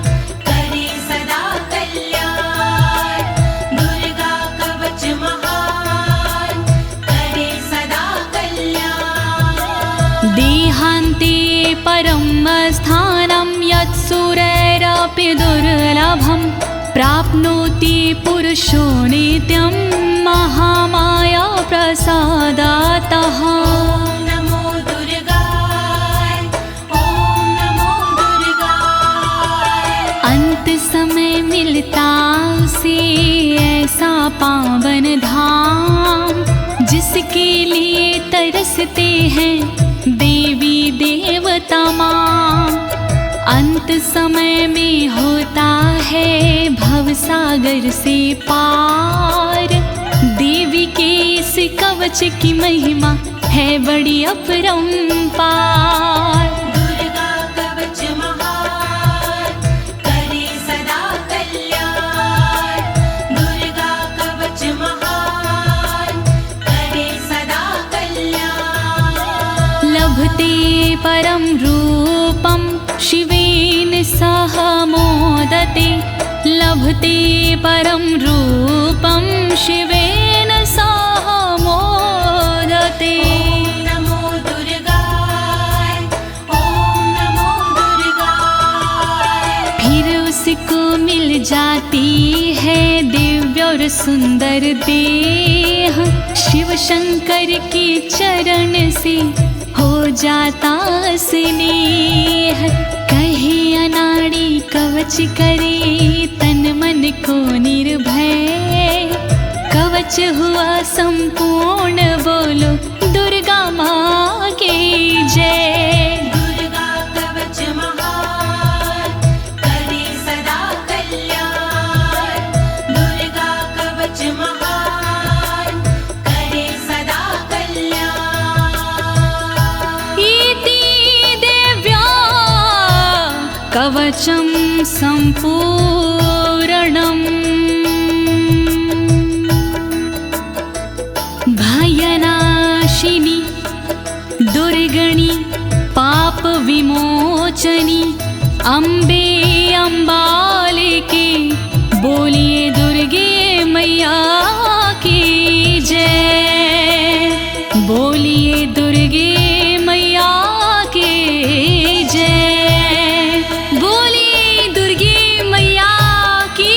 करे सदा कल्याण। दुर्गा कवच महान करे सदा कल्याण। देहान्ते परम स्थानं यत्सुरैरपि दुर्लभं, प्राप्नोति पुरुषो नित्यं महामाया प्रसादातः। ॐ नमो दुर्गाय ॐ नमो दुर्गाय। अंत समय मिलता उसे ऐसा पावन धाम, जिसके उसके लिए तरसते हैं देवी देवता माँ। अंत समय में होता है भवसागर से पार। देवी के इस कवच की महिमा है बड़ी अपरंपार। दुर्गा कवच महान करे सदा कल्याण। दुर्गा कवच महान करे सदा कल्याण। लभते परम रूपम शिवेन सह मोदते। लभते परम रूपम शिवेन सह मोदते। ओम नमो दुर्गाय, ओम नमो दुर्गाय। फिर उसको मिल जाती है दिव्य और सुंदर देह। शिव शंकर के चरण से हो जाता स्नेह। कहे अनाड़ी कवच करे तन मन को निर्भय। कवच हुआ संपूर्ण बोलो दुर्गा माँ की जय। दुर्गा कवच महान करे सदा कल्याण। दुर्गा कवच महान करे सदा कल्याण। इति देव्या कवचं सम्पूर्णम्। भयनाशिनी दुर्गणि पाप विमोचनी अम्बे अम्बालिके। बोलिए दुर्गे मैया की जय। बोलिए दुर्गे मैया की जय। बोलिए दुर्गे मैया की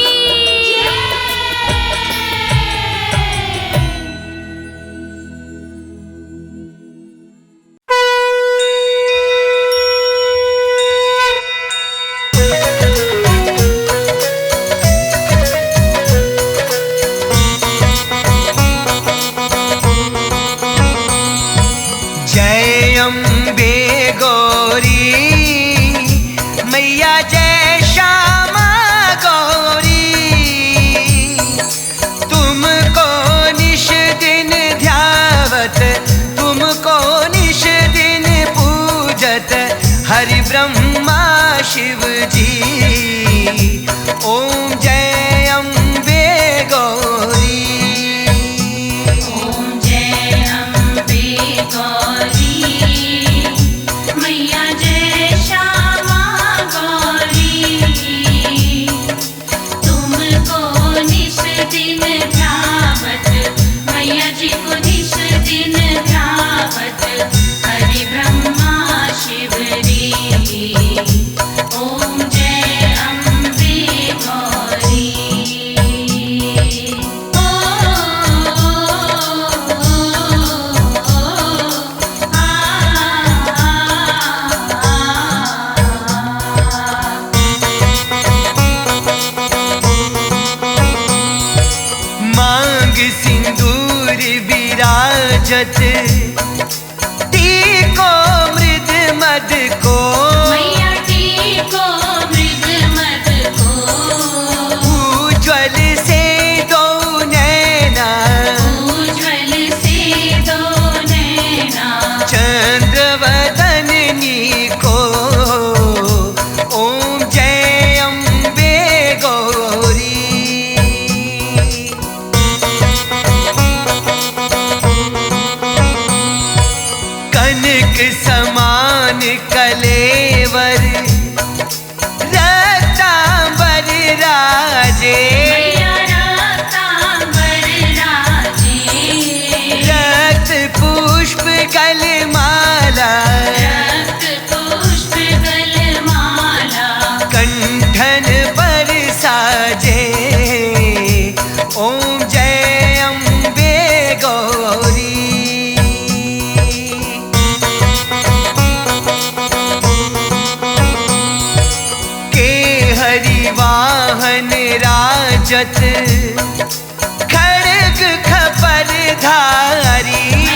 जय अम्बे गौरी मैया जय श्यामा गौरी। तुमको निश दिन ध्यावत तुमको निश दिन पूजत हरि ब्रह्मा शिव जी। ओम जय अम्बे गौरी। ओम जय अम्बे गौरी मैया जय श्यामा गौरी। तुमको निश दिन ध्यावत मैया जी को निश दिन ध्यावत हरि ब्रह्मा शिव री। ओम जय अम्बे गौरी। मांग सिंदूर विराजत टीको मृद मद को। मैया टीको मृग मद को। उज्ज्वल से दो नैना उज्ज्वल से दो नैना। चंद्रवदनी को। ओम जय अम्बे गौरी। कनक समान कलेवर रतांबर राजे। मैया रतांबर राजे। रक्त पुष्प गलमाला रक्त पुष्प गलमाला। कंठन पर साजे। ओम जय अम्बे गौरी। के हरि वाहन राजत खड़ग खपर धारी।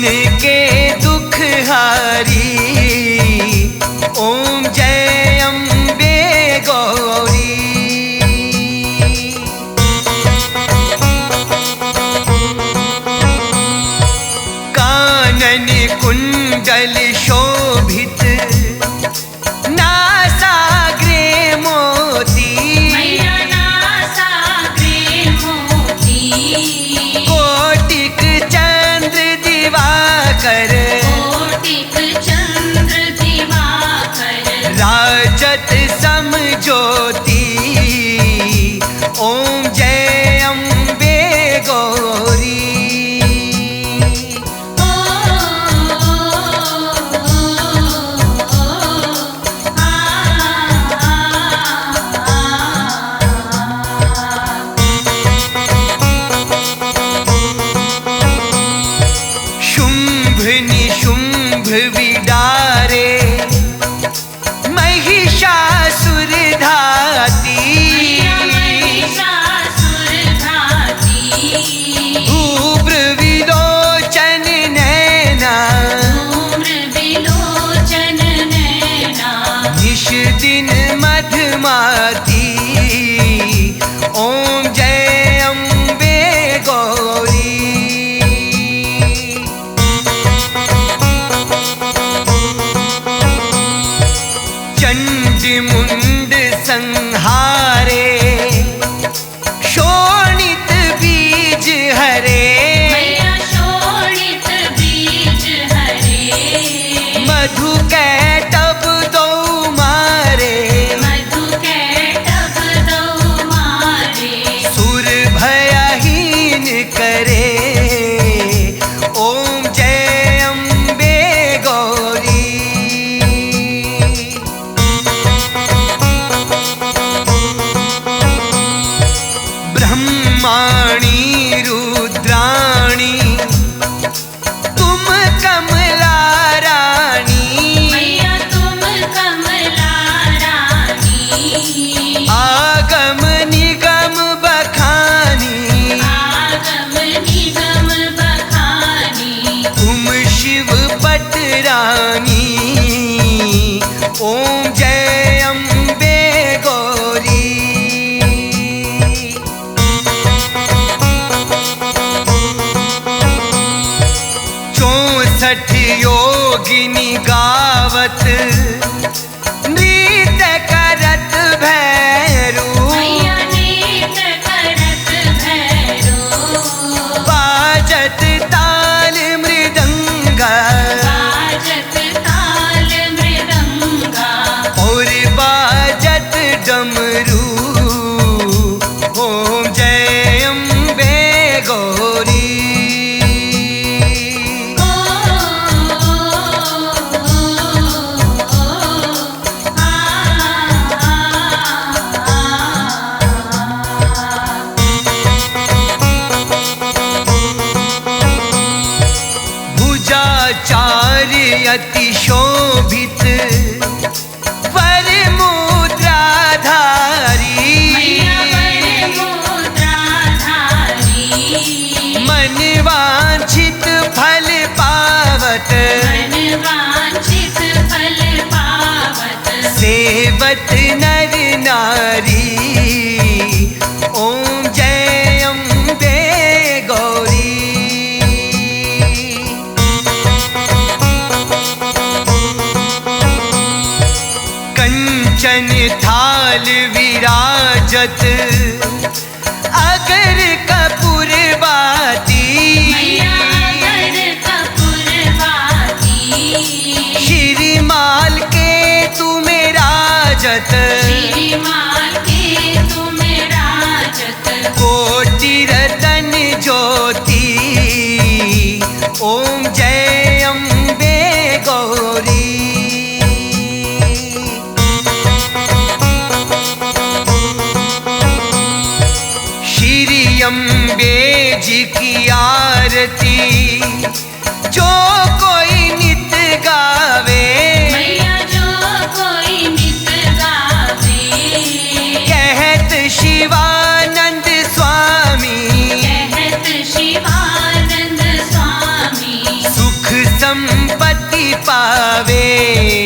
जिनके दुख हारी ओम जय अम्बे गौरी। कानन कुंडल शोभित नासाग्रे मोती मैया नासाग्रे मोती कोटिक चंद्र दिवाकर कोटिक चंद्र दिवाकर राजत सम ज्योति ओम जय अम्बे गौरी। शुंभ निशुंभ विडारे महिषासुर धाती महिषासुर घाती धूम्र विलोचन नैना धूम्र विलोचन नैना निश दिन मधुमाती ओम जय अम्बे गौरी। चंडी मुंड संहारे शोणित बीज हरे मैया शोणित बीज हरे मधु कैटभ दो मारे मधु कैटभ दो मारे सुर भयहीन करे ओम जय अम्बे गौरी। ब्रह्माणी रुद्राणी तुम कमला रानी मैया तुम कमला रानी आगम निगम बखानी आगम निगम बखानी तुम शिव पटरानी ओम जय अम्बे गौरी। 64 योगिनी गावत नृत्य करत भैरू मैया नृत्य करत भैरो बाजत ताल मृदंगा बाजत ताल मृदंगा और बाजत डमरू ओम जय अम्बे गौरी। भुजाचार्य अति शोभित वर मुद्राधारी मैया वर मुद्राधारी मन वांछित फल पावत मन वांछित फल पावत सेवत नर नारी ओम जय अम्बे गौरी। कंचन थाल विराजत अगर कपूर बाती मैया अगर कपूरवाती श्रीमाल के तुम्हें राजत श्रीमाल के तुम राजत कोटि रतन ज्योति ओम जय अम्बे गौरी। श्री अम्बे जी की आरती जो कोई नित गावे मैया जो कोई नित गावे के